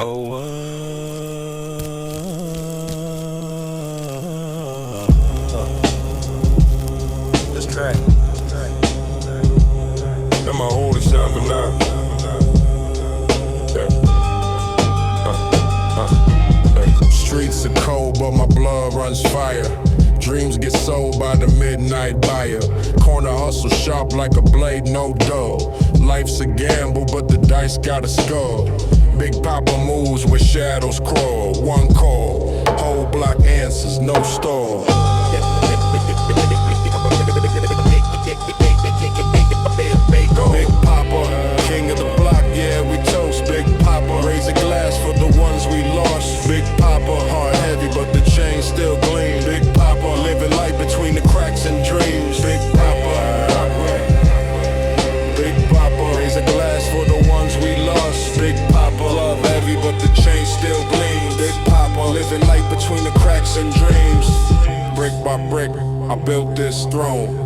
This track. That my oldest album now. Streets are cold, but my blood runs fire. Dreams get sold by the midnight buyer. Corner hustle sharp like a blade, no dough. Life's a gamble, but the dice got a skull. Big Papa moves where shadows crawl. One call, whole block answers, no stall. Big Papa, king of the block, yeah, we toast. Big Papa, raise a glass for the ones we lost. Big Papa, heart heavy, but the chain still gleam. Big Papa, living light between the cracks and dreams. Big Papa, Big Papa, raise a glass for the ones we lost. Big Papa, love heavy, but the chain still gleam. Big Papa, living light between the cracks and dreams. Brick by brick, I built this throne.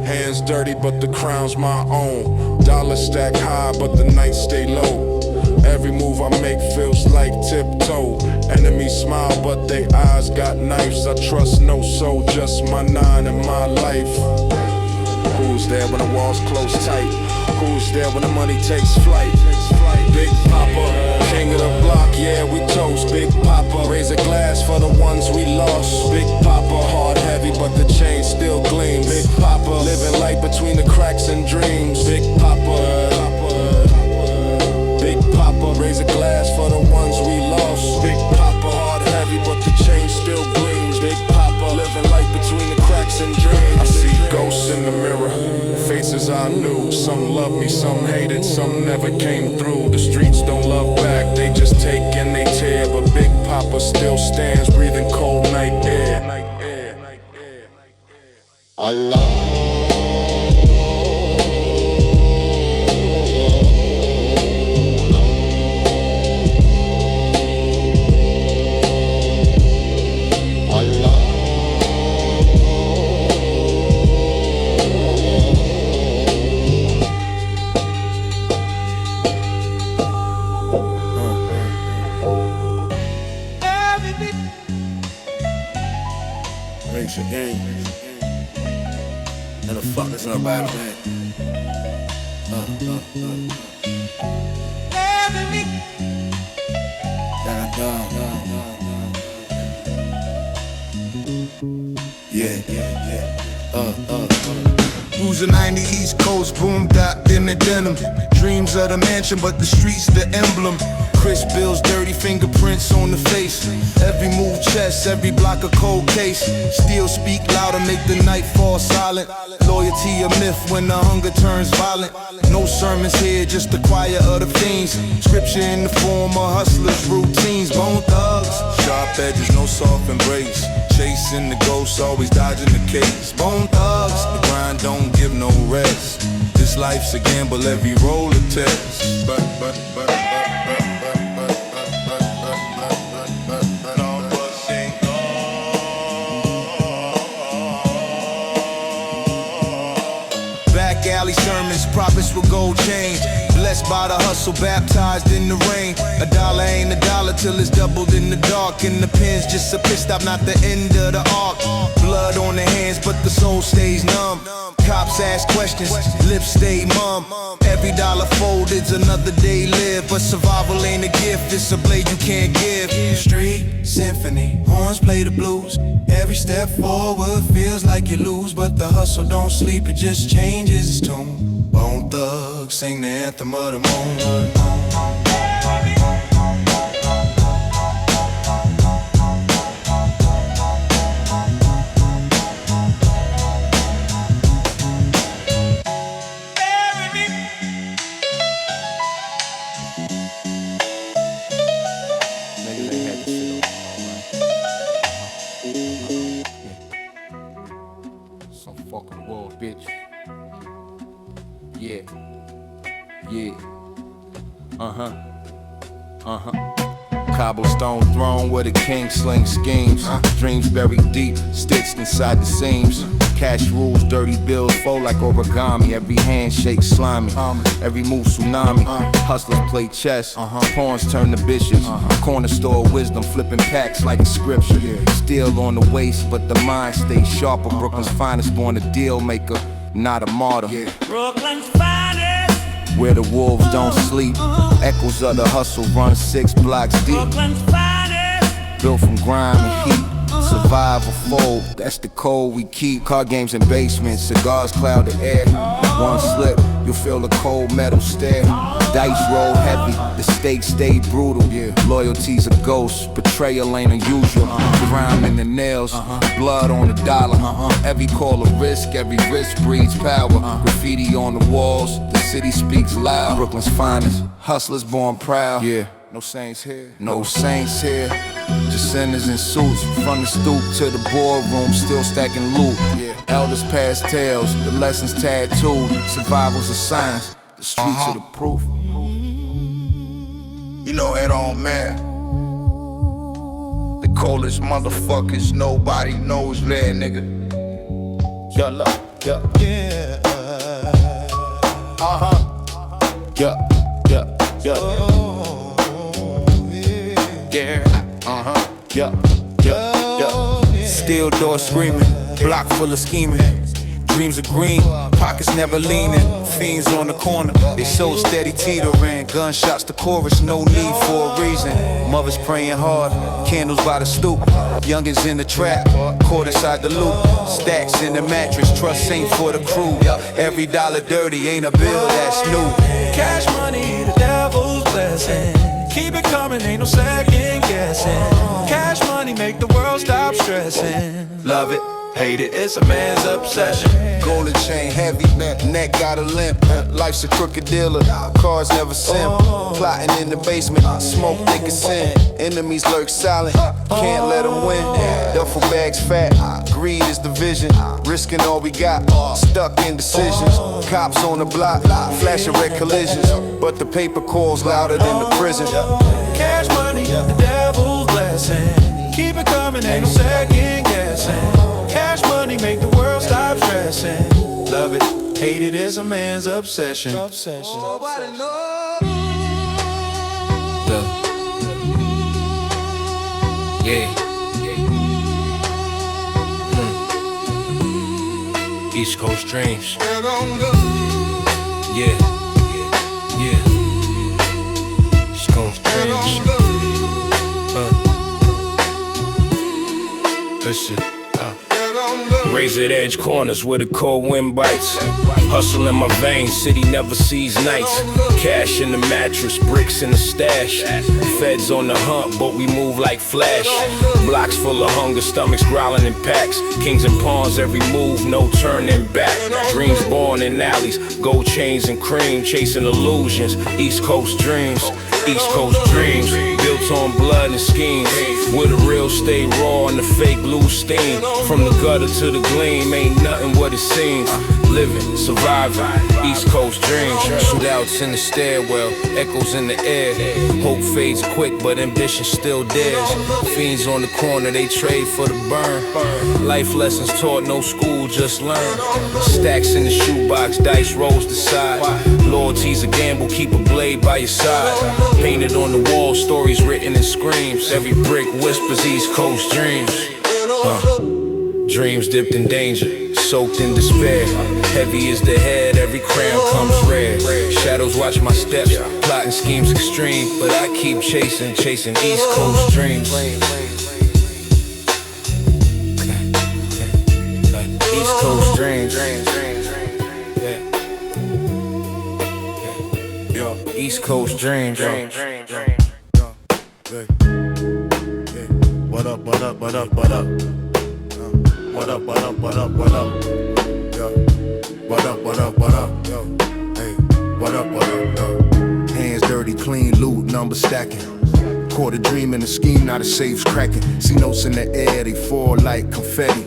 Hands dirty, but the crown's my own. Dollar stack high, but the nights stay low. Every move I make feels like tiptoe. Enemies smile, but they eyes got knives. I trust no soul, just my nine and my life. Who's there when the walls close tight? Who's there when the money takes flight? Big Papa, king of the block, yeah, we toast. Big Papa, raise a glass for the ones we lost. Big Papa, heart heavy, but the chain still gleams. Big Papa, living light between the cracks and dreams. Big Papa, Big Papa, raise a glass for the ones we lost. Big Papa, heart heavy, but the chain still gleams. Big Papa, living light between the cracks and dreams. I see ghosts in the mirror, faces I knew. Some love me, some hated, some never came through. The streets don't love back, they just take and they tear. But Big Papa still stands, breathing cold night air. Allah. And the fuck is up, man? Who's a 90's East Coast, boom, dot in the denim. Dreams of the mansion, but the streets the emblem. Chris Bill's dirty fingerprints on the face. Every move chest, every block a cold case. Still speak louder, make the night fall silent. Loyalty a myth when the hunger turns violent. No sermons here, just the choir of the fiends. Scripture in the form of hustlers' routines. Bone thugs, Sharp edges, no soft embrace. Chasing the ghosts, always dodging the case. bone thugs. The grind don't give no rest. This life's a gamble, every roll a test. Back alley sermons, prophets with gold chains. Blessed by the hustle, baptized in the rain. A dollar ain't a dollar till it's doubled in the dark. And the pen's just a pit stop, not the end of the arc. Blood on the hands, but the soul stays numb. Cops ask questions, lips stay mum. Every dollar folded's another day lived. But survival ain't a gift, it's a blade you can't give. Street symphony, horns play the blues. Every step forward feels like you lose. But the hustle don't sleep, it just changes its tune. Bone thugs sing the anthem of the moon. Some fucking world, bitch. Yeah. Yeah. Cobblestone throne where the king slings schemes. Dreams buried deep, stitched inside the seams. Cash rules, dirty bills, fold like origami. Every handshake slimy, every move tsunami. Hustlers play chess, pawns turn to bishops. Corner store wisdom, flipping packs like a scripture. Still on the waist, but the mind stays sharper. Brooklyn's finest, born a deal maker, not a martyr. Brooklyn's finest, where the wolves don't sleep. Echoes of the hustle run 6 blocks deep. Brooklyn's finest, Built from grime and heat. Survive or fold, that's the code we keep. Card games in basements, cigars cloud the air. One slip, you'll feel the cold metal stare. Dice roll heavy, the stakes stay brutal. Loyalty's a ghost, betrayal ain't unusual. Grime in the nails, blood on the dollar. Every call a risk, every risk breeds power. Graffiti on the walls, the city speaks loud. Brooklyn's finest, hustlers born proud. No saints here, no saints here. Just sinners in suits, from the stoop to the boardroom, still stacking loot. Elders pass tales, the lessons tattooed. Survival's a science, the streets are the proof. You know it don't matter. The coldest motherfuckers nobody knows there, nigga. Yeah. Steel door screaming, block full of scheming. Dreams are green, pockets never leaning. Fiends on the corner, they so steady teetering. Gunshots to chorus, no need for a reason. Mothers praying hard, candles by the stoop. Youngins in the trap, caught inside the loop. Stacks in the mattress, trust ain't for the crew. Every dollar dirty, ain't a bill that's new. cash money, the devil's blessing. Keep it coming, ain't no second guessing. Cash money make the world stop stressing. Love it, hate it, it's a man's obsession. Golden chain heavy, neck got a limp. Life's a crooked dealer, cars never simp. Plotting in the basement, smoke thick as sin. Enemies lurk silent, can't let them win. Duffel bags fat, greed is the vision. Risking all we got, stuck in decisions. Cops on the block, flashing red collisions. But the paper calls louder than the prison. Cash money, the devil's blessing. Keep it coming, ain't no second guessing. Cash money make the world stop stressing. Love it, hate it, it's a man's obsession. Nobody knows. East Coast dreams. East Coast dreams. Listen. Razor edge corners where the cold wind bites. Hustle in my veins, city never sees nights. Cash in the mattress, bricks in the stash. Feds on the hunt, but we move like Flash. Blocks full of hunger, stomachs growling in packs. Kings and pawns, every move, no turning back. Dreams born in alleys, gold chains and cream. Chasing illusions, East Coast dreams. East Coast dreams, built on blood and schemes. Where the real stay raw and the fake lose steam. From the gutter to the gleam, ain't nothing what it seems. Living, surviving, East Coast dreams. Shootouts in the stairwell, echoes in the air. Hope fades quick, but ambition still dares. Fiends on the corner, they trade for the burn. Life lessons taught, no school, just learn. Stacks in the shoebox, dice rolls the side. Loyalty's a gamble, keep a blade by your side. Painted on the wall, stories written in screams. Every brick whispers East Coast dreams. Dreams dipped in danger, soaked in despair. Heavy is the head, every crown comes rare. Shadows watch my steps, plotting schemes extreme. But I keep chasing East Coast dreams. East Coast dreams. East Coast dreams. What up, what up, what up, what up? What up, what up, what up, what up? Yo. What up, what up, what up? Yo. Hey, what up, yo? Hands dirty, clean loot, numbers stacking. Caught a dream in a scheme, now the safe's cracking. See notes in the air, they fall like confetti.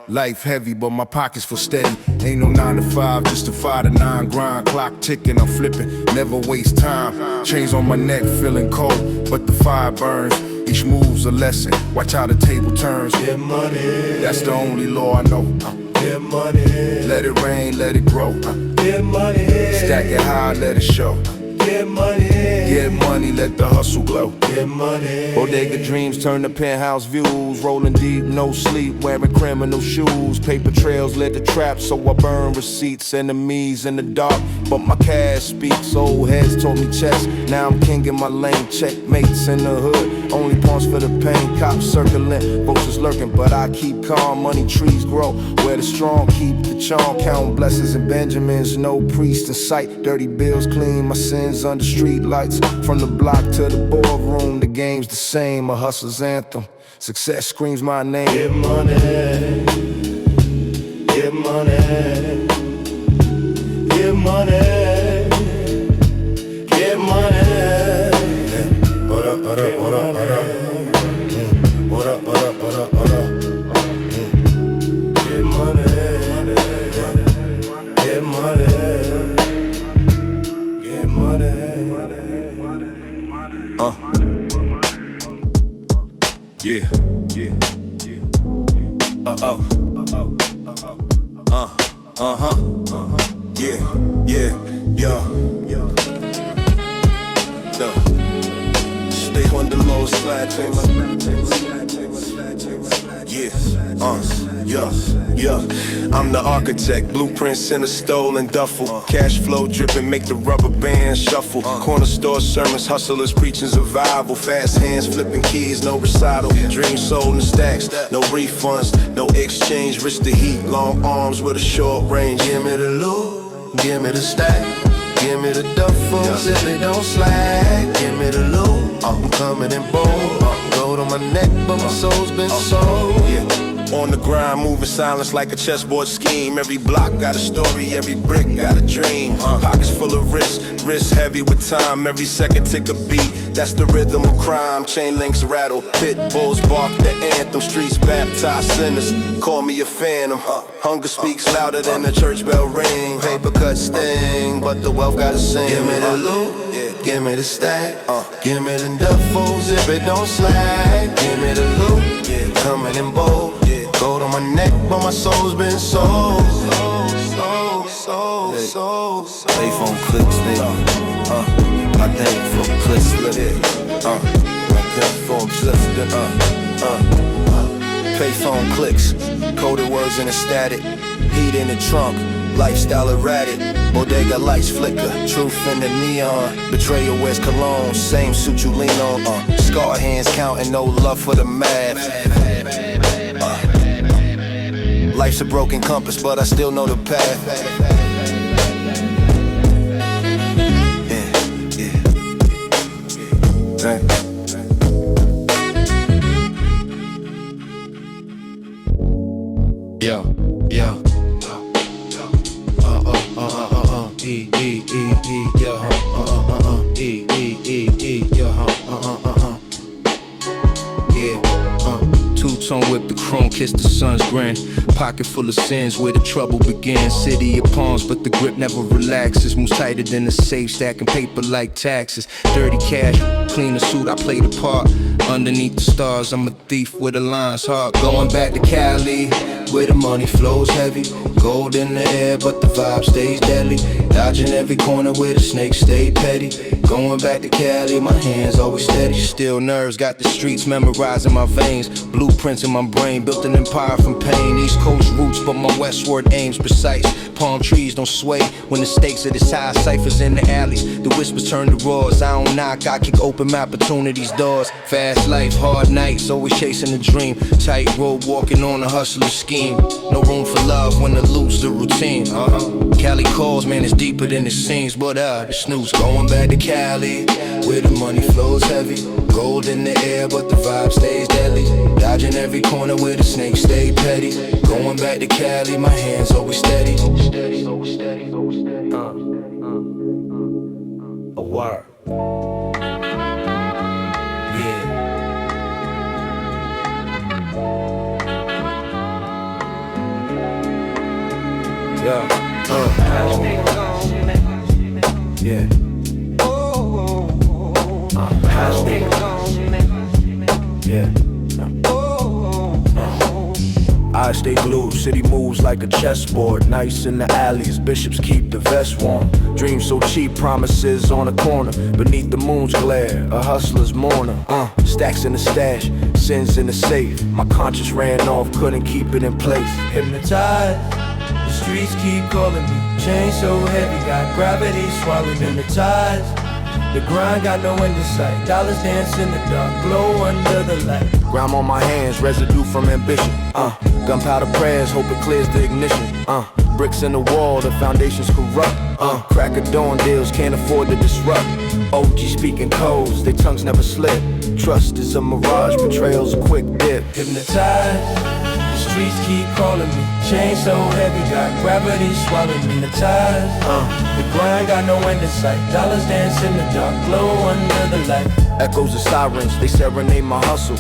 Life heavy, but my pockets feel steady. Ain't no 9 to 5, just a 5 to 9 grind. Clock ticking, I'm flipping, never waste time. Chains on my neck, feeling cold, but the fire burns. Each move's a lesson, watch how the table turns. Get money, that's the only law I know. Get money. Let it rain, let it grow. Get money. Stack it high, let it show. Get money. Get money, let the hustle glow. Get money. Bodega dreams turn to penthouse views. Rolling deep, no sleep, wearing criminal shoes. Paper trails led to traps, so I burn receipts. Enemies in the dark, but my cash speaks. Old heads told me chess, now I'm king in my lane. Checkmates in the hood, only pawns for the pain. Cops circling, vultures lurking, but I keep calm. Money trees grow, where the strong keep the charm. Count blessings and Benjamins, no priest in sight. Dirty bills clean, my sins under street lights. From the block to the boardroom, the game's the same. A hustler's anthem, success screams my name. Get money. Get money. Get money. Get money. What up, what up, what up, what up? What up, what up, what up, what up? Get money. Get money. Get money. Yeah, yeah, yeah. No. Stay on the low slide, yeah. I'm the architect, blueprints in a stolen duffel. Cash flow dripping, make the rubber band shuffle. Corner store sermons, hustlers preaching survival. Fast hands flipping keys, no recital. Dreams sold in stacks, no refunds, no exchange. Risk the heat, long arms with a short range. Give me the loot, give me the stack. Give me the duffels if they don't slack. Give me the loot, I'm coming in bold. Gold on my neck, but my soul's been sold. On the grind, moving silence like a chessboard scheme. Every block got a story, every brick got a dream. Pockets full of risk heavy with time. Every second tick a beat, that's the rhythm of crime. Chain links rattle, pit bulls bark the anthem. Streets baptize sinners, call me a phantom. Hunger speaks louder than the church bell ring. Paper cuts sting, but the wealth gotta sing. Give me the loot, give me the stack. Give me the duffels if it don't slack. Give me the loot, coming in bold. Gold on my neck, but my soul's been sold. Payphone clicks, nigga. My name from Cliff Slip. My gun phone Clifton. Payphone clicks, coded words in a static. Heat in the trunk, lifestyle erratic. Bodega lights flicker, truth in the neon. Betrayal wears cologne, same suit you lean on. Scar hands counting, no love for the math. Life's a broken compass, but I still know the path. Two-tone whip the chrome, kiss the sun's grin. Pocket full of sins where the trouble begins. City of palms, but the grip never relaxes. Moves tighter than a safe, stacking paper like taxes. Dirty cash, clean the suit, I play the part. Underneath the stars, I'm a thief with a line's heart. Going back to Cali, where the money flows heavy. Gold in the air, but the vibe stays deadly. Dodging every corner where the snakes stay petty. Going back to Cali, my hands always steady. Still nerves, got the streets memorized in my veins. Blueprints in my brain, built an empire from pain. East Coast roots, but my westward aims precise. Palm trees don't sway when the stakes are this high. Ciphers in the alleys, the whispers turn to roars. I don't knock, I kick open my opportunities doors. Fast life, hard nights, always chasing a dream. Tight road, walking on a hustler's scheme. No room for love when the loot's the routine. Cali calls, man, it's deeper than it seems. But the snooze, going back to Cali, where the money flows heavy. Gold in the air, but the vibe stays deadly. Dodging every corner where the snakes stay petty. Going back to Cali, my hands always steady. A word. Yeah. Yeah. Yeah. Yeah. I Eyes stay glued, city moves like a chessboard. Nights in the alleys, bishops keep the vest warm. Dreams so cheap, promises on a corner. Beneath the moon's glare, a hustler's mourner. Stacks in the stash, sins in the safe. My conscience ran off, couldn't keep it in place. Hypnotized, the streets keep calling me. Chain so heavy, got gravity swallowed. Hypnotized, the grind got no end in sight. Dollars dance in the dark, glow under the light. Grime on my hands, residue from ambition. Gunpowder prayers, hope it clears the ignition. Bricks in the wall, the foundation's corrupt. Crack of dawn deals, can't afford to disrupt. OG speaking codes, their tongues never slip. Trust is a mirage, betrayal's a quick dip. Hypnotized, the streets keep calling me. Chain so heavy, got gravity swallowed. Hypnotized, the grind got no end in sight. Dollars dance in the dark, glow under the light. Echoes of sirens, they serenade my hustle.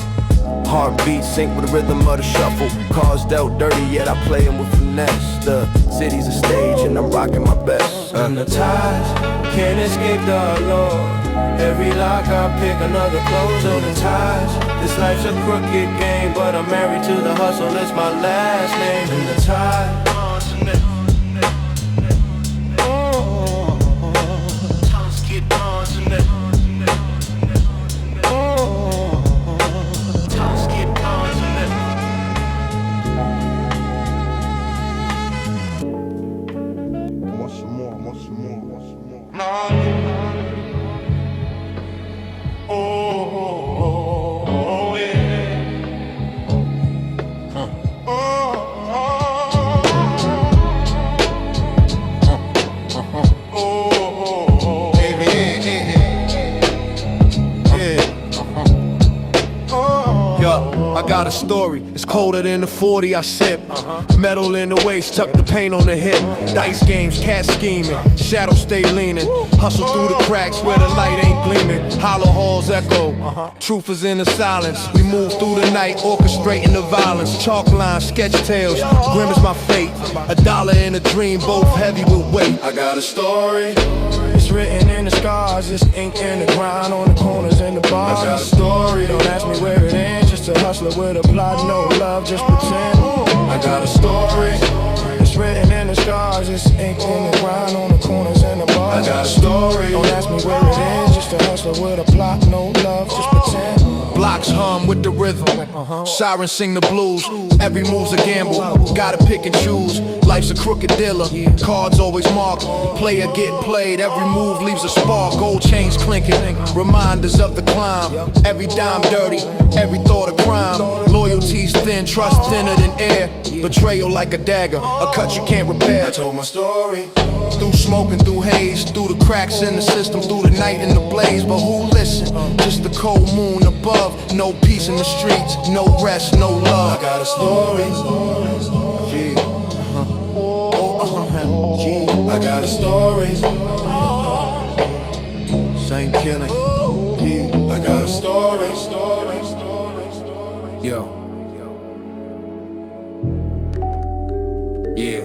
Heartbeats sync with the rhythm of the shuffle. Cars dealt dirty, yet I play them with finesse. The city's a stage and I'm rocking my best. Hypnotized, can't escape the allure. Every lock I pick, another close on the ties. This life's a crooked game, but I'm married to the hustle, it's my last name. Hypnotized. I got a story, it's colder than the 40 I sip. Metal in the waist, tuck the paint on the hip. Dice games, cat scheming, shadows stay leaning. Hustle through the cracks where the light ain't gleaming. Hollow halls echo, truth is in the silence. We move through the night, orchestrating the violence. Chalk lines, sketch tales, grim is my fate. A dollar and a dream, both heavy with weight. I got a story, it's written in the scars. It's ink in the ground on the corners and the bars. I got a story, don't ask me where it ends. Just a hustler with a plot, no love, just pretend. I got a story, it's written in the scars. It's ink in the ground on the corners and the bars. I got a story, don't ask me where it ends. Just a hustler with a plot, no love, just pretend. Blocks hum with the rhythm, sirens sing the blues. Every move's a gamble, gotta pick and choose. Life's a crooked dealer, cards always marked. Player get played, every move leaves a spark. Gold chains clinking, reminders of the climb. Every dime dirty, every thought a crime. Loyalty's thin, trust thinner than air. Betrayal like a dagger, a cut you can't repair. I told my story, through smoke and through haze, through the cracks in the system, through the night and the blaze. But who listen? Just the cold moon above. No peace in the streets, no rest, no love. I got a story, I got a story. Same killing. I got a story. Yo. Yeah. Yeah.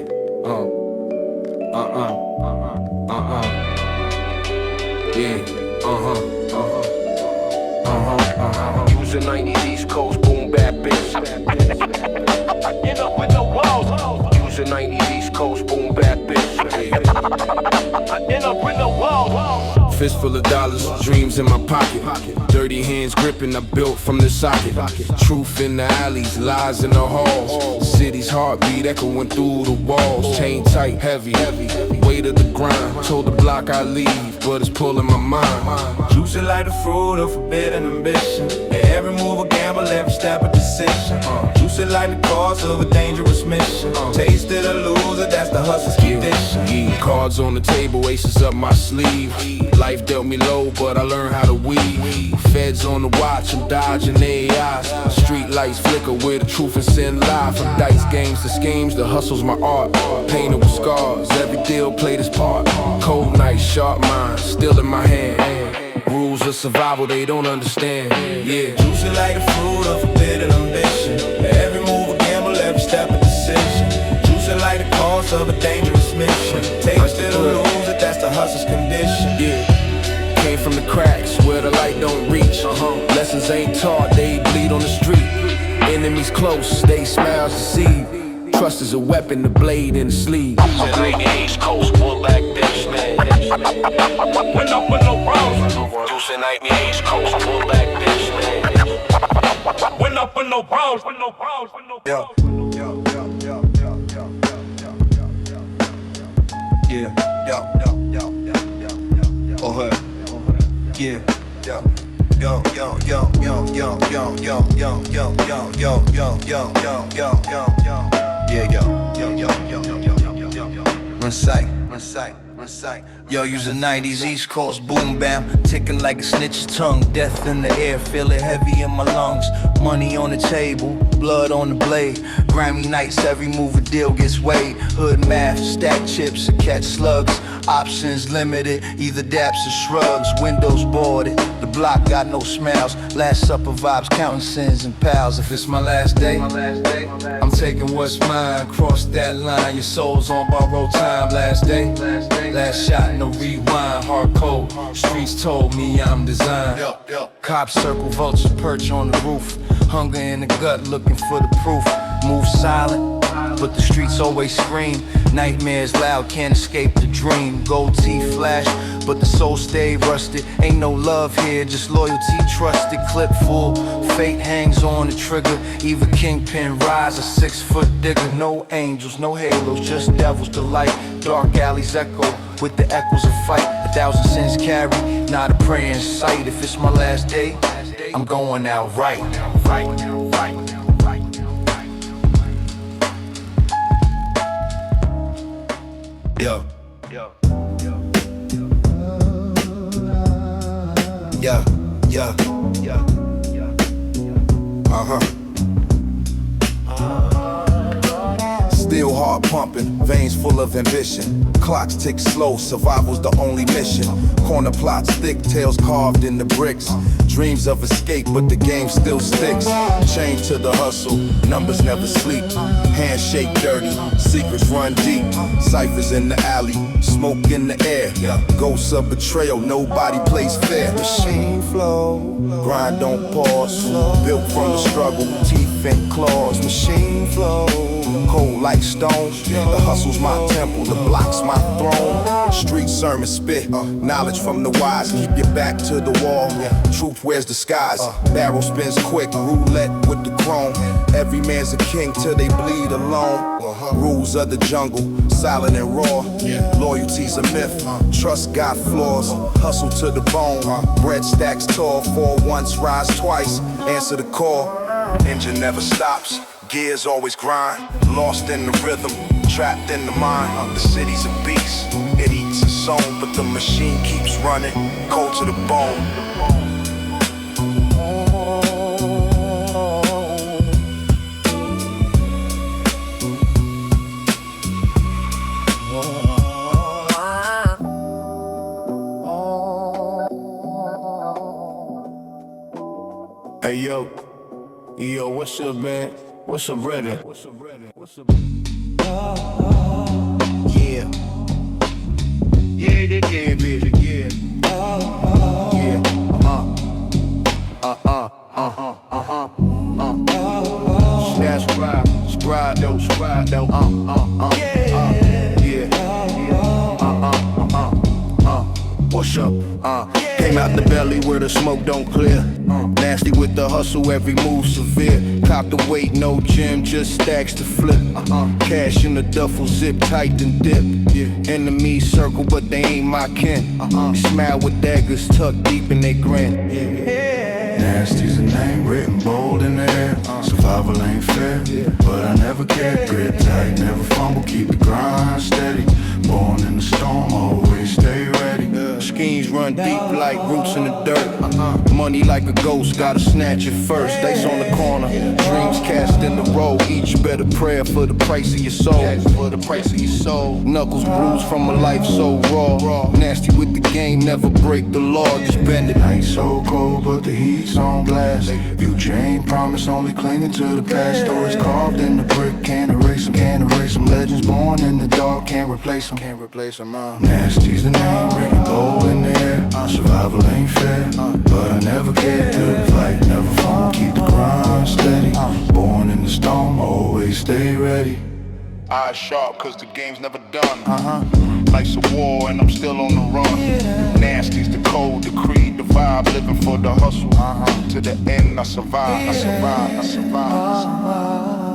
Using 90's East Coast boom bap bitch. End up with the walls. Using 90's East Coast boom bap bitch. End up with the walls. Fistful of dollars, dreams in my pocket. Dirty hands gripping, I built from the socket. Truth in the alleys, lies in the halls. City's heartbeat echoing through the walls. Chain tight, heavy, weight of the grind. Told the block I leave, but it's pulling my mind. Juicy like the fruit of forbidden ambition. Every move a gamble, every step a decision. Juicy like the cause of a dangerous mission. Taste it or lose it, that's the hustler's condition. Yeah. Cards on the table, aces up my sleeve. Life dealt me low, but I learned how to weave. Feds on the watch, I'm dodging AIs. Street lights flicker where the truth and sin lie. From dice games to schemes, the hustle's my art. Painted with scars, every deal played its part. Cold nights, sharp minds, still in my hand. Rules of survival they don't understand. Yeah. Juicy like the fruit of forbidden ambition. Every move a gamble, every step a decision. Juicy like the cause of a dangerous mission. Taste it or lose it, that's the hustler's condition. Yeah. Came from the cracks where the light don't reach. Lessons ain't taught, they bleed on the street. Enemies close, they smiles deceive. Trust is a weapon, the blade in the sleeve. Tonight the East Coast, pull back this man. Went up with no problems. Tonight the East Coast, pull back this man. Went up with no problems, with no problems, with no problems. Yeah, oh her, yeah, yo, One sight. Yo, use the 90's East Coast boom bam, ticking like a snitch's tongue. Death in the air, feel it heavy in my lungs. Money on the table, blood on the blade. Grammy nights, every move a deal gets weighed. Hood math, stack chips or catch slugs. Options limited, either daps or shrugs. Windows boarded, the block got no smiles. Last supper vibes, counting sins and pals. If it's my last day, I'm taking what's mine. Cross that line, your soul's on borrowed time. Last day, last shot, no rewind. Hard code, streets told me I'm designed. Cops circle, vultures perch on the roof. Hunger in the gut, looking for the proof. Move silent, but the streets always scream. Nightmares loud, can't escape the dream. Gold teeth flash, but the soul stay rusted. Ain't no love here, just loyalty trusted. Clip full, fate hangs on the trigger. Either kingpin rise or 6-foot digger. No angels, no halos, just devils delight. Dark alleys echo with the echoes of fight. 1,000 sins carry, not a prayer in sight. If it's my last day, I'm going out right. Yo. Still heart pumping, veins full of ambition. Clocks tick slow, survival's the only mission. Corner plots thick, tails carved in the bricks. Dreams of escape, but the game still sticks. Chained to the hustle, numbers never sleep. Handshake dirty, secrets run deep. Ciphers in the alley, smoke in the air. Ghosts of betrayal, nobody plays fair. Machine flow, grind don't pause. Built from the struggle, teeth and claws. Machine flow, cold like stone. The hustle's my temple, the block's my throne. Street sermon spit, knowledge from the wise. Keep your back to the wall, truth wears disguise. Barrel spins quick, roulette with the chrome. Every man's a king till they bleed alone. Rules of the jungle, silent and raw. Loyalty's a myth, trust got flaws. Hustle to the bone, bread stacks tall. Fall once, rise twice, answer the call. Engine never stops, gears always grind. Lost in the rhythm, trapped in the mind. The city's a beast, it eats its own. But the machine keeps running, cold to the bone. Hey yo, what's up, man? What's up, brother? Yeah, baby, yeah. Scribe though. What's up? Came out the belly where the smoke don't clear. Nasty with the hustle, every move severe. Cop the weight, no gym, just stacks to flip. Cash in the duffel, zip tight and dip. Enemies circle, but they ain't my kin. They smile with daggers tucked deep in they grin. Nasty's a name written bold in the air. Survival ain't fair, but I never cared. Grip tight, never fumble, keep the grind steady. Born in the storm, always stay ready. Schemes run deep like roots in the dirt. Money like a ghost, gotta snatch it first. Dice on the corner, dreams cast in the road. Each better prayer for the price of your soul. Knuckles bruised from a life so raw. Nasty with the game, never break the law, just bend it. Ain't so cold, but the heat's on blast. Future ain't promise, only clinging to the past. Stories carved in the brick, can't erase them. Legends born in the dark, can't replace them. Nasty's the name, written bold in the air. Survival ain't fair, but I never cared. To the fight, never fall, keep the grind steady. Born Eyes sharp, cause the game's never done. Life's a war and I'm still on the run. Nasty's the code, the creed, the vibe. Living for the hustle. To the end, I survive, I survive, I survive.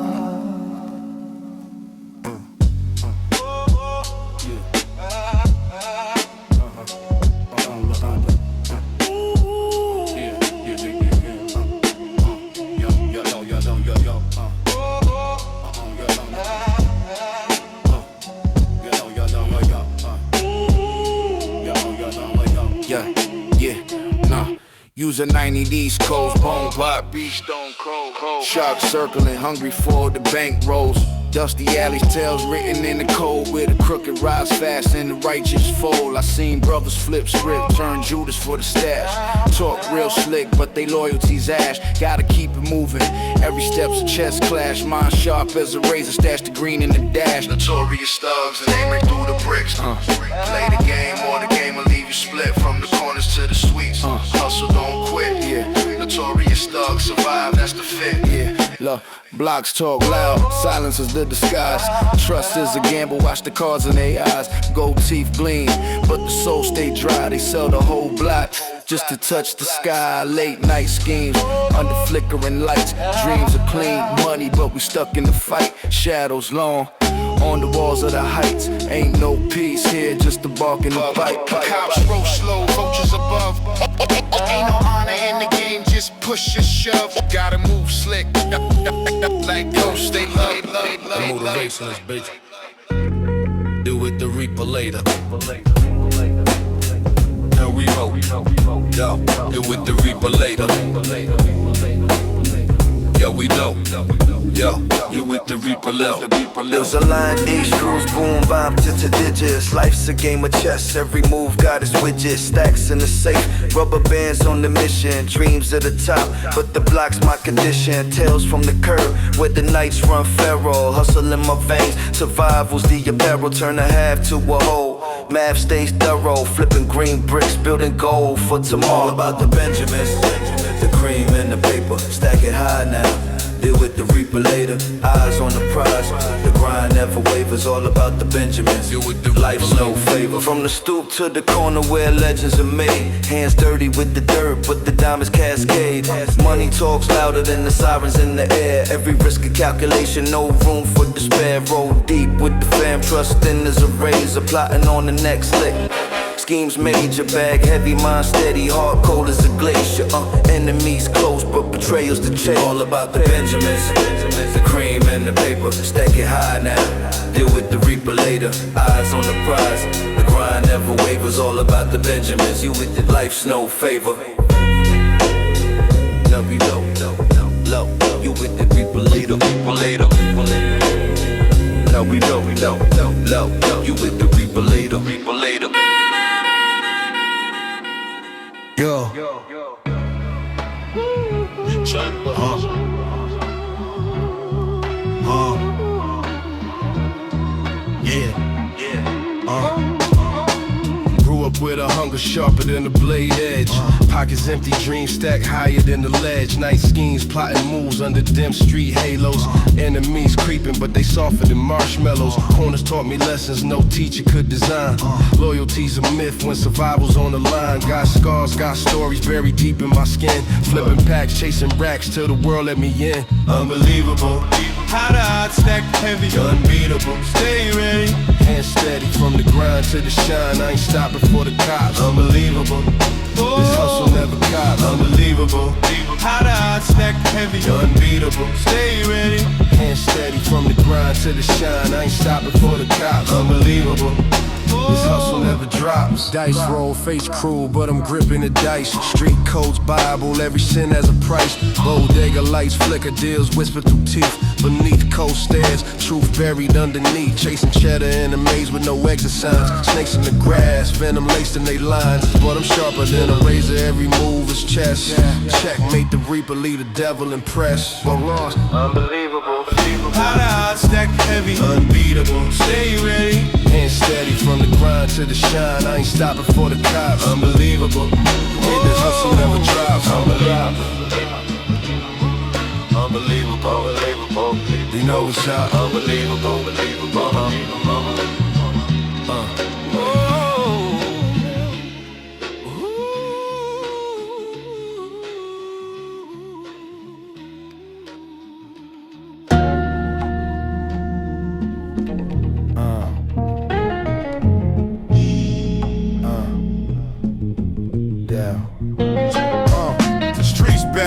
Using 90's codes, bone pop, beat stone cold. Shark circling, hungry for the bank rolls. Dusty alleys, tales written in the code. Where the crooked rise fast and the righteous fold. I seen brothers flip script, turn Judas for the stash. Talk real slick, but they loyalty's ash. Gotta keep it moving, every step's a chess clash. Mind sharp as a razor, stash the green in the dash. Notorious thugs and aiming through the bricks. Play the game or the game will leave you split. From the corners to the suites, hustle don't quit. Yeah, notorious thugs survive, that's the fit. Yeah, look, blocks talk loud, silence is the disguise. Trust is a gamble, watch the cards in their eyes. Gold teeth gleam, but the soul stay dry. They sell the whole block just to touch the sky. Late night schemes under flickering lights. Dreams are clean money, but we stuck in the fight. Shadows long on the walls of the heights. Ain't no peace here, just the bark in the bite. Cops roll slow, vultures above. Ain't no honor in the game, just push and shove. Gotta move slick, like ghosts, they love. The motivationless bitch. Do it the Reaper later. And we hope. Yo, do it the Reaper later. Yo, we know. Yo, you with the Reaper later. There's a line, A screws, boom, vibe to digits. Life's a game of chess, every move got its widgets. Stacks in the safe, rubber bands on the mission. Dreams at the top, but the block's my condition. Tales from the curb, where the nights run feral. Hustle in my veins, survival's the apparel. Turn a half to a whole, math stays thorough. Flipping green bricks, building gold for tomorrow. All about the Benjamins, the cream and the paper. Stack it high now, deal with the Reaper later. Eyes on the prize, the grind never wavers. All about the Benjamins, You with the life's no favor. From the stoop to the corner where legends are made. Hands dirty with the dirt, but the diamonds cascade. Money talks louder than the sirens in the air. Every risk a calculation, no room for despair. Roll deep with the fam, trust thin as a razor. Plotting on the next lick. Schemes major, bag heavy, mind steady, heart cold as a glacier. Enemies close, but betrayals the chase. All about the Benjamins, the cream and the paper. Stack it high now, deal with the Reaper later. Eyes on the prize, the grind never wavers. All about the Benjamins, you with the life's no favor. Love you low, low, low. You with the Reaper later, Reaper later. Love you low, low, low, low. You with the Reaper later, Reaper later. Yo. Grew up with a hunger sharper than the blade edge. Pockets empty, dreams stacked higher than the ledge. Night schemes, plotting moves under dim street halos. Enemies creeping, but they softer than marshmallows. Corners taught me lessons no teacher could design. Loyalty's a myth when survival's on the line. Got scars, got stories buried deep in my skin. Flipping packs, chasing racks till the world let me in. Unbelievable. How the odds stack heavy, unbeatable. Stay ready. Hands steady from the grind to the shine. I ain't stopping for the cops. Unbelievable. This hustle never cops. Unbelievable. How the odds stack heavy, unbeatable. Stay ready. Hands steady from the grind to the shine. I ain't stopping for the cops. Unbelievable. This hustle never drops. Dice roll, face cruel, but I'm gripping the dice. Street codes, Bible, every sin has a price. Bodega lights flicker, deals whisper through teeth. Beneath cold stairs, truth buried underneath. Chasing cheddar in a maze with no exit signs. Snakes in the grass, venom laced in they lines. But I'm sharper than a razor, every move is chess. Checkmate the Reaper, lead the devil impressed. But lost. Unbelievable. How the odds stack heavy, unbeatable. Stay ready. Hands steady from the grind to the shine. I ain't stopping for the cops. Unbelievable. This hustle never drops. Unbelievable. Unbelievable. You know what's up. Unbelievable. Unbelievable.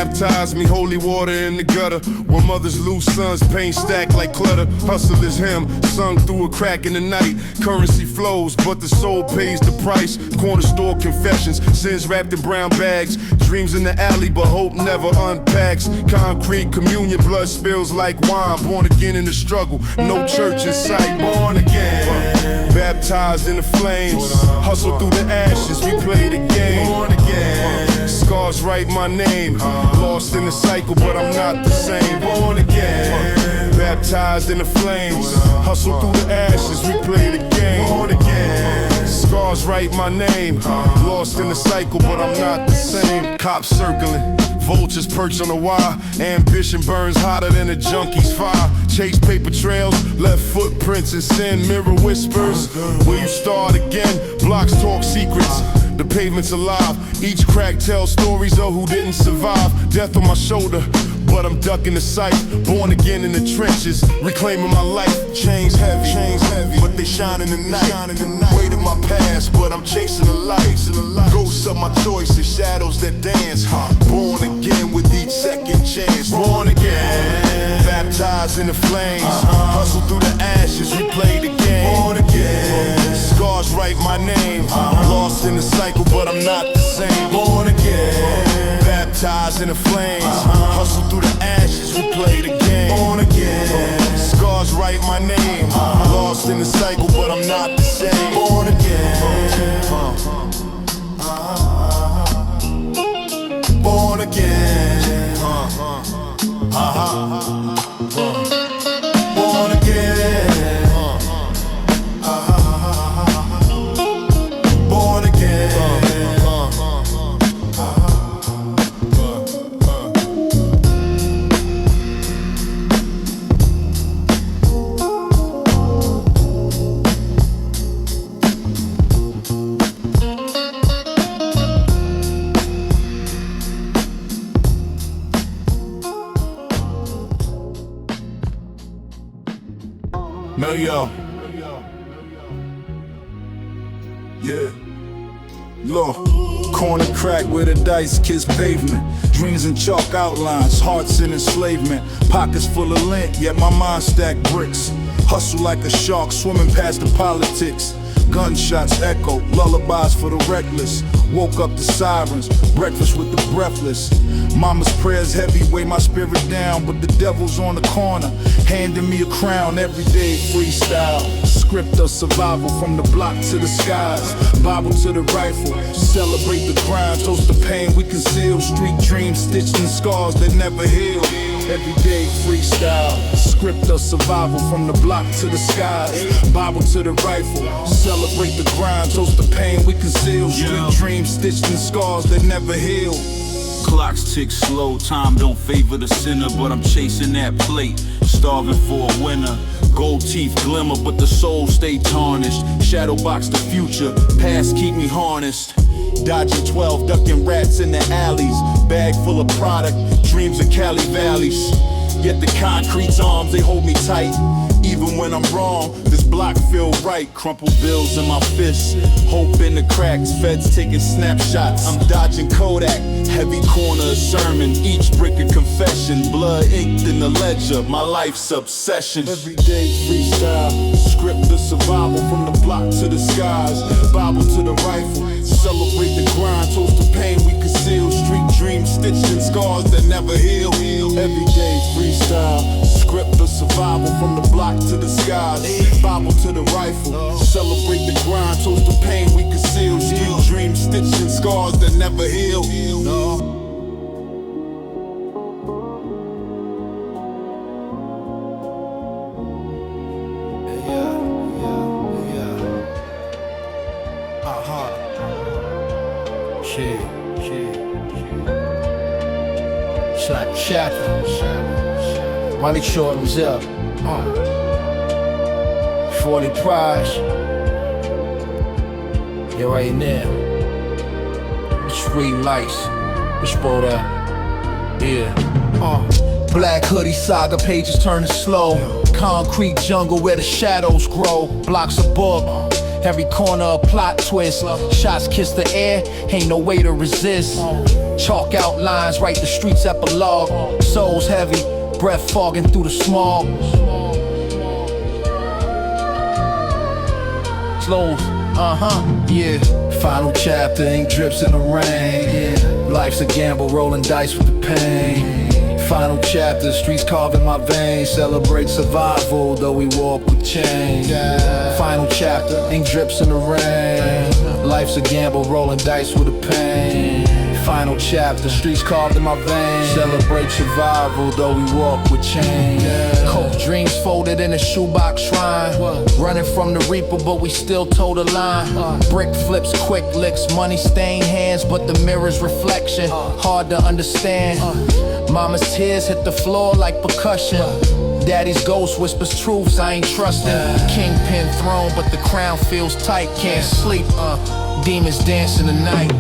baptized me, holy water in the gutter. When mothers lose sons, pain stacked like clutter. Hustle is him, sung through a crack in the night. Currency flows, but the soul pays the price. Corner store confessions, sins wrapped in brown bags. Dreams in the alley, but hope never unpacks. Concrete communion, blood spills like wine. Born again in the struggle, no church in sight. Born again, baptized in the flames. Hustle through the ashes, we play the game. Born again, scars write my name. Lost in the cycle, but I'm not the same. Born again, baptized in the flames. Hustle through the ashes, we play the game. Born again, scars write my name. Lost in the cycle, but I'm not the same. Cops circling, vultures perch on the wire. Ambition burns hotter than a junkie's fire. Chase paper trails, left footprints and send mirror whispers. Will you start again? Blocks talk secrets, the pavement's alive. Each crack tells stories of who didn't survive. Death on my shoulder, but I'm ducking the sight. Born again in the trenches, reclaiming my life. Chains heavy, but they shine in the night. Weight of my past, but I'm chasing the light. Ghosts of my choices, shadows that dance. Born again with each second chance. Born again, baptized in the flames. Hustle through the ashes, we play the game. Born again, scars write my name. Lost in the cycle, but I'm not the same. Born again, baptized in the flames. Hustle through the ashes, we play the game. Born again, scars write my name. Lost in the cycle, but I'm not the same. Born again, born again, born again, born again. Yo, yeah, look, corner crack where the dice kiss pavement. Dreams in chalk outlines, hearts in enslavement. Pockets full of lint, yet my mind stacked bricks. Hustle like a shark, swimming past the politics. Gunshots echo, lullabies for the reckless. Woke up to sirens, breakfast with the breathless. Mama's prayers heavy, weigh my spirit down, but the devil's on the corner, handing me a crown. Everyday freestyle, script of survival from the block to the skies. Bible to the rifle, celebrate the grind, toast the pain we conceal. Street dreams stitched in scars that never heal. Everyday freestyle, script of survival from the block to the skies. Bible to the rifle, celebrate the grind, toast the pain we conceal. Street dreams stitched in scars that never heal. Clocks tick slow, time don't favor the sinner, but I'm chasing that plate, starving for a winner. Gold teeth glimmer, but the soul stay tarnished. Shadow box the future, past keep me harnessed. Dodging 12, ducking rats in the alleys. Bag full of product, dreams of Cali valleys. Yet the concrete's arms, they hold me tight. Even when I'm wrong, this block feel right. Crumpled bills in my fists, hope in the cracks. Feds taking snapshots, I'm dodging Kodak. Heavy corner a sermon, each brick a confession. Blood inked in the ledger, my life's obsession. Everyday freestyle, script of survival from the block to the skies. Bible to the rifle, celebrate the grind, toast the pain we conceal. Street dreams stitched in scars that never heal. Everyday freestyle, script of survival from the block to the skies. Bible to the rifle, celebrate the grind, toast the pain we conceal. Street dreams stitched in scars that never heal. It's like chapter. Money shortens up. 40 prize. Yeah, right now. Street lights. It's rolled out. Yeah. Black hoodie saga, pages turning slow. Concrete jungle where the shadows grow. Blocks of book. Every corner a plot twist. Shots kiss the air, ain't no way to resist. Chalk outlines, write the streets epilogue. Souls heavy, breath fogging through the smog. Slows, yeah. Final chapter, ink drips in the rain, yeah. Life's a gamble, rolling dice with the pain. Final chapter, streets carving my veins. Celebrate survival, though we walk with change. Final chapter, ink drips in the rain. Life's a gamble, rolling dice with the pain. Final chapter, streets carved in my veins. Celebrate survival, though we walk with change. Coke dreams folded in a shoebox shrine. Running from the reaper, but we still toe the line. Brick flips, quick licks, money stained hands, but the mirror's reflection hard to understand. Mama's tears hit the floor like percussion. Daddy's ghost whispers truths I ain't trusting. Kingpin throne, but the crown feels tight. Can't sleep, demons dancing the night.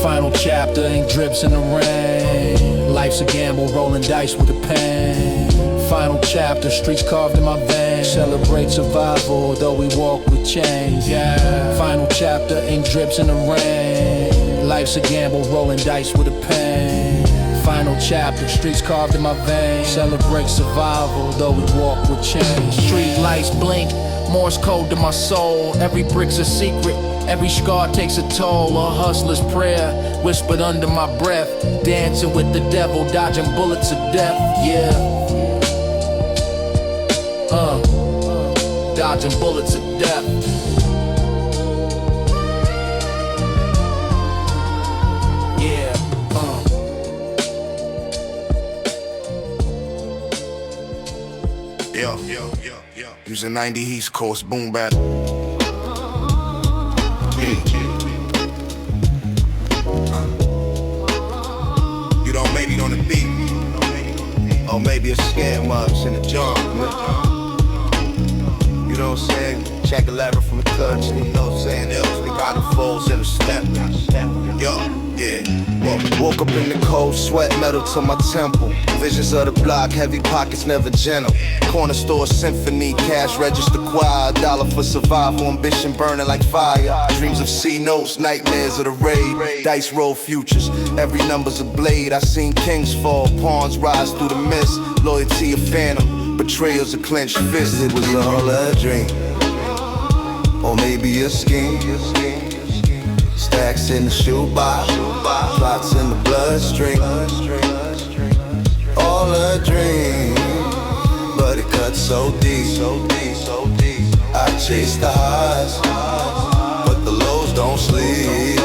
Final chapter, ink drips in the rain. Life's a gamble, rolling dice with the pain. Final chapter, streets carved in my veins. Celebrate survival, though we walk with change. Final chapter, ink drips in the rain. Life's a gamble, rolling dice with the pain. Final chapter, streets carved in my veins. Celebrate survival, though we walk with change. Street lights blink, Morse code to my soul. Every brick's a secret, every scar takes a toll. A hustler's prayer, whispered under my breath. Dancing with the devil, dodging bullets of death, yeah. Dodging bullets of death. Using 90's East Coast boom bap. You don't maybe on the beat, or maybe a scam ups in the jar. You know what I'm saying? Check a lever from a touch, you know what I'm saying? Else they got the folds in a step. Yo, yeah. Woke up in the cold, sweat metal to my temple. Visions of the block, heavy pockets never gentle. Corner store symphony, cash register choir. $1 for survival, ambition burning like fire. Dreams of C notes, nightmares of the raid. Dice roll futures, every number's a blade. I seen kings fall, pawns rise through the mist. Loyalty a phantom, betrayal's a clenched fist. It was all a dream, or maybe a scheme. Stacks in the shoebox, plots in the bloodstream. All a dream, but it cuts so deep. I chase the highs, but the lows don't sleep.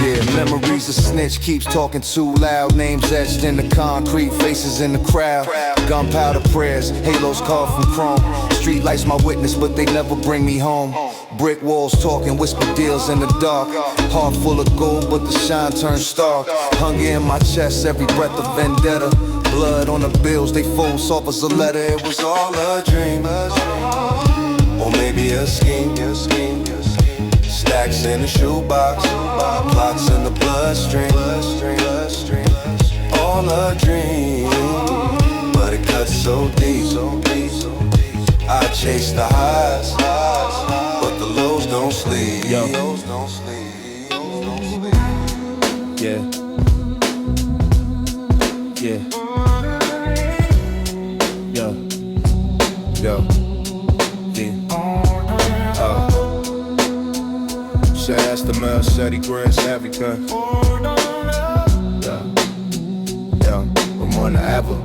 Yeah, memories a snitch, keeps talking too loud. Names etched in the concrete, faces in the crowd. Gunpowder prayers, halos carved from chrome. Street lights my witness, but they never bring me home. Brick walls talking, whisper deals in the dark. Heart full of gold, but the shine turns stark. Hunger in my chest, every breath of vendetta. Blood on the bills, they fold soft as a letter. It was all a dream, or maybe a scheme. Stacks in the shoebox, plots in the bloodstream. All a dream, but it cuts so deep. I chase the highs, but the lows don't sleep. Yo. Yeah. Yo. Shouts to Mel City, Grand Savvy Gun. We're more than ever.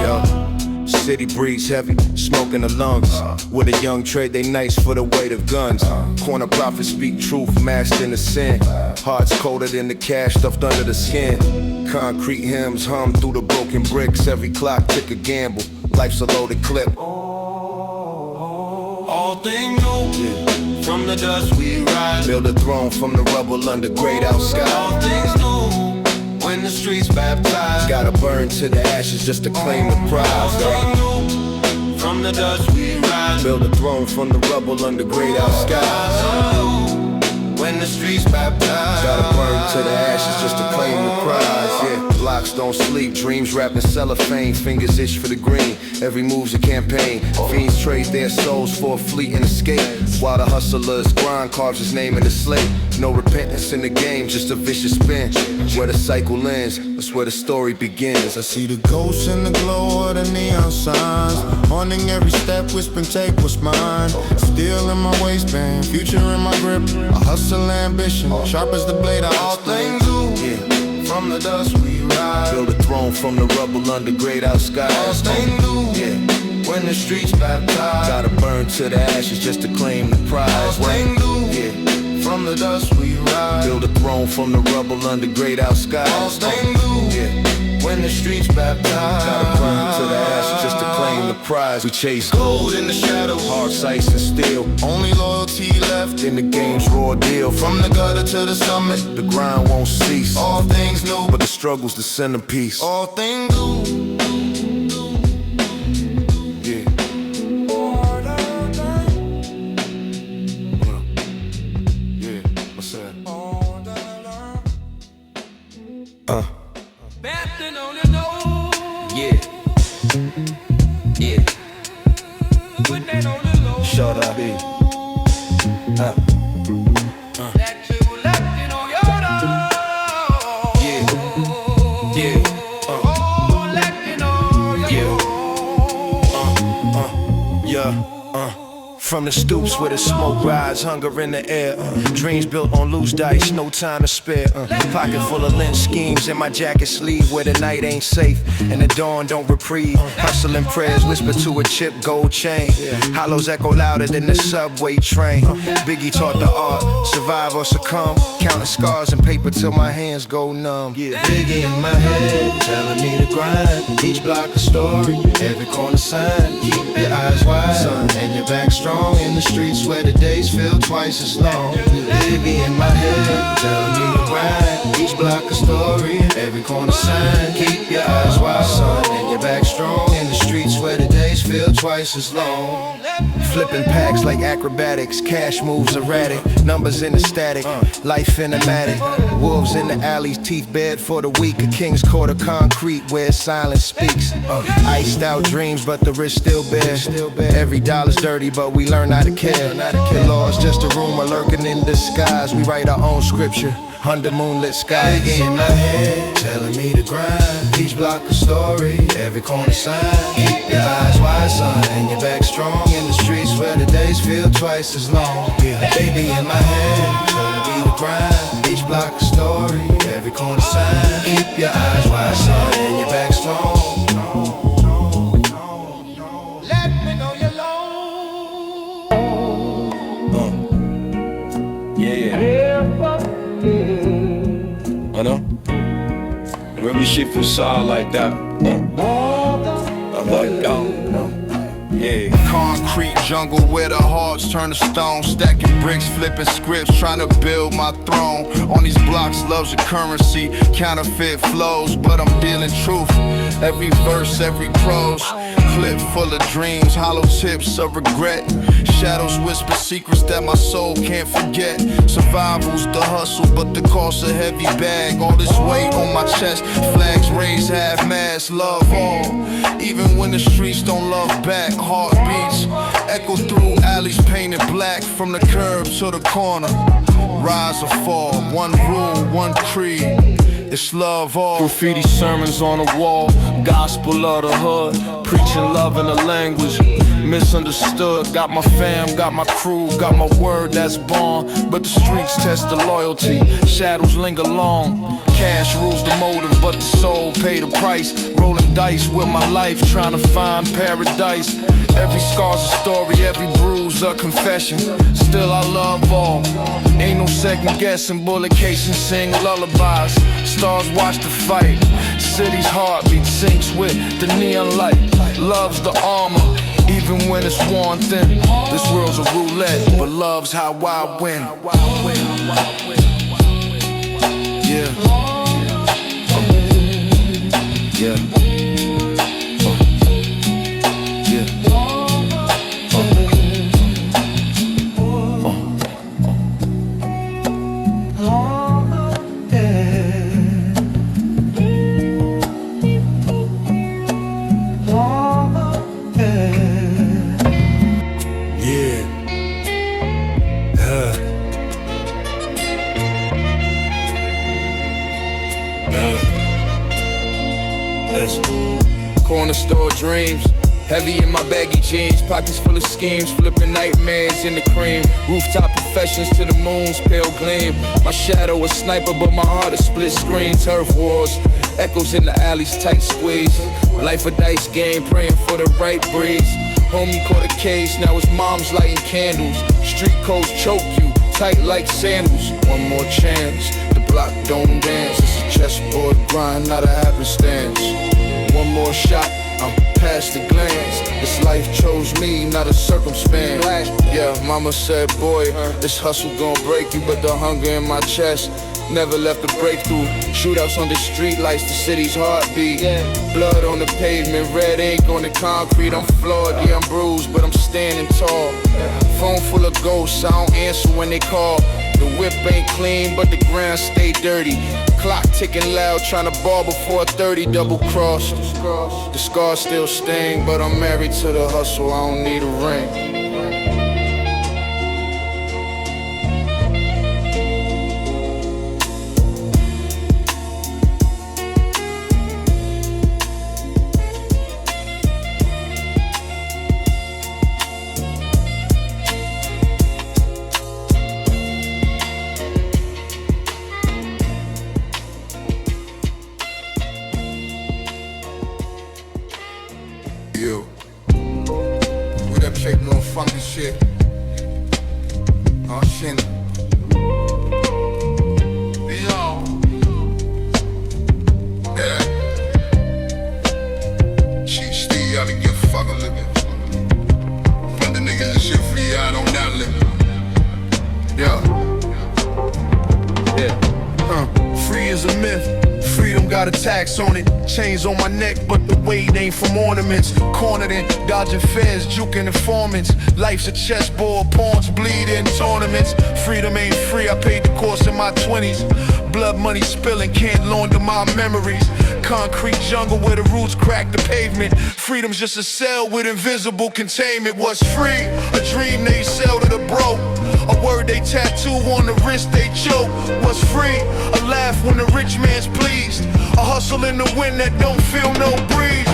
Yo, city breeze heavy, smoke in the lungs. With a young trade, they nice for the weight of guns. Corner prophets speak truth, masked in the sin. Hearts colder than the cash stuffed under the skin. Concrete hymns hum through the broken bricks. Every clock tick a gamble, life's a loaded clip. All things new, from the dust we rise. Build a throne from the rubble under grayed out sky. All things new, when the streets baptized. Gotta burn to the ashes just to claim the prize. All things new, from the dust we rise. Build a throne from the rubble under grayed out skies. When the streets baptized. Gotta burn to the ashes just to claim the prize, yeah. blocks don't sleep, dreams wrapped in cellophane, fingers itch for the green. Every move's a campaign. Fiends trade their souls for a fleeting escape, while the hustler's grind carves his name in the slate. No repentance in the game, just a vicious spin. Where the cycle ends, that's where the story begins. I see the ghosts in the glow of the neon signs, haunting every step, whispering take what's mine. Steel in my waistband, future in my grip, a hustle ambition, sharp as the blade of all things do. Yeah. From the dust we rise, build a throne from the rubble under grayed out skies. all things do. Yeah. When the streets baptized, Gotta burn to the ashes just to claim the prize. all things do. Yeah. From the dust we rise, Build a throne from the rubble under grayed out all skies. things do. Yeah. When the streets baptized, Gotta burn to the ashes just to claim the prize. We chase gold in the shadows, hard sights and steel. only loyalty left. In the game's raw deal. From the gutter to the summit, The grind won't cease, all things new, but the struggle's the centerpiece. all things new. Yeah. Yeah, what's that? Yeah, yeah. Shut up. From the stoops where the smoke rise, hunger in the air. Dreams built on loose dice, no time to spare. Pocket full of lynch schemes in my jacket sleeve where the night ain't safe and the dawn don't reprieve. Hustling prayers whisper to a chip gold chain. Hollows echo louder than the subway train. Biggie taught the art, survive or succumb. Counting scars and paper till my hands go numb. Biggie in my head, telling me to grind. Each block a story, every corner sign. Keep your eyes wide, son, and your back strong. In the streets where the days feel twice as long. Biggie in my head, telling me to grind. Each block a story, every corner sign. Keep your eyes wide, son, and your back strong. In the streets where the days feel twice as long. Flipping packs like acrobatics, cash moves erratic, numbers in the static, life in the matic. Wolves in the alleys, teeth bared for the weak. A king's court of concrete where silence speaks. Iced out dreams, but the wrist still bare. Every dollar's dirty, but we learn how to care. The law's just a rumor lurking in disguise. We write our own scripture under moonlit skies. Biggie in my head, telling me to grind. Each block a story, every corner sign. Keep your eyes wide, son, and your back strong. In the streets where the days feel twice as long. Baby in my head, telling me to grind. Each block a story, every corner sign. Keep your eyes wide, son, and your back strong. Let me know you're alone. Yeah. I know. Remember shit from Saw like that. I'm like, yeah. Concrete jungle where the hearts turn to stone. Stacking bricks, flipping scripts, trying to build my throne. On these blocks, love's a currency, counterfeit flows, but I'm dealing truth. Every verse, every prose, clip full of dreams, hollow tips of regret. Shadows whisper secrets that my soul can't forget. Survival's the hustle, but the cost a heavy bag. All this weight on my chest, flags raised half-mast. Love all, even when the streets don't love back. Heartbeats echo through alleys painted black. From the curb to the corner, rise or fall. One rule, one creed, it's love all. Graffiti sermons on the wall, gospel of the hood, preaching love in the language misunderstood. Got my fam, got my crew, got my word that's born. But the streets test the loyalty, shadows linger long. Cash rules the motive, but the soul pay the price. Rolling dice with my life, trying to find paradise. Every scar's a story, every bruise a confession. Still I love all, ain't no second guessing. Bullet casings sing lullabies, stars watch the fight. City's heartbeat sinks with the neon light. Love's the armor, even when it's worn thin. This world's a roulette, but love's how I win. Yeah. Yeah. corners. Corner store dreams. Heavy in my baggy jeans, pockets full of schemes, flipping nightmares in the cream. Rooftop professions to the moon's pale gleam. My shadow a sniper, but my heart a split screen. Turf wars, echoes in the alleys, tight squeeze. Life a dice game, praying for the right breeze. Homie caught a case, now his mom's lighting candles. Street codes choke you, tight like sandals. One more chance, the block don't dance. It's a chessboard grind, not a happenstance. One more shot, I'm past the glance. This life chose me, not a circumstance. Yeah, mama said, boy, this hustle gon' break you, but the hunger in my chest never left a breakthrough. Shootouts on the street lights, the city's heartbeat. Blood on the pavement, red ink on the concrete. I'm flawed, yeah, I'm bruised, but I'm standing tall. Phone full of ghosts, I don't answer when they call. The whip ain't clean, but the ground stay dirty. Clock ticking loud, trying to ball before 30 double cross. The scars still sting, but I'm married to the hustle, I don't need a ring. Yo, with that fake no funky shit. Oh shit. Yo. Yeah. Chief Steve, I done give a fuck a living. From the niggas and shit free, I don't not live. Yeah. Free is a myth. Freedom got a tax on it. Chains on my neck, but the weight ain't from ornaments. Cornered in, dodging feds, juking informants. Life's a chessboard, pawns bleed in tournaments. Freedom ain't free, I paid the cost in my 20s. Blood money spilling, can't launder my memories. Concrete jungle where the roots crack the pavement. Freedom's just a cell with invisible containment. What's free? A dream they sell to the broke. A word they tattoo on the wrist they choke. What's free? A laugh when the rich man's pleased. A hustle in the wind that don't feel no breeze.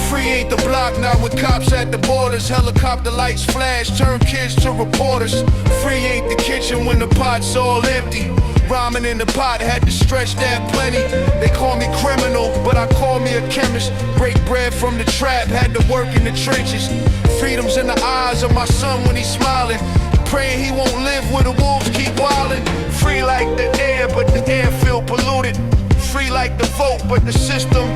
Free ain't the block now with cops at the borders. Helicopter lights flash, turn kids to reporters. Free ain't the kitchen when the pot's all empty. Ramen in the pot, had to stretch that plenty. They call me criminal, but I call me a chemist. Break bread from the trap, had to work in the trenches. Freedom's in the eyes of my son when he's smiling. Praying he won't live where the wolves keep wildin'. Free like the air, but the air feel polluted. Free like the vote, but the system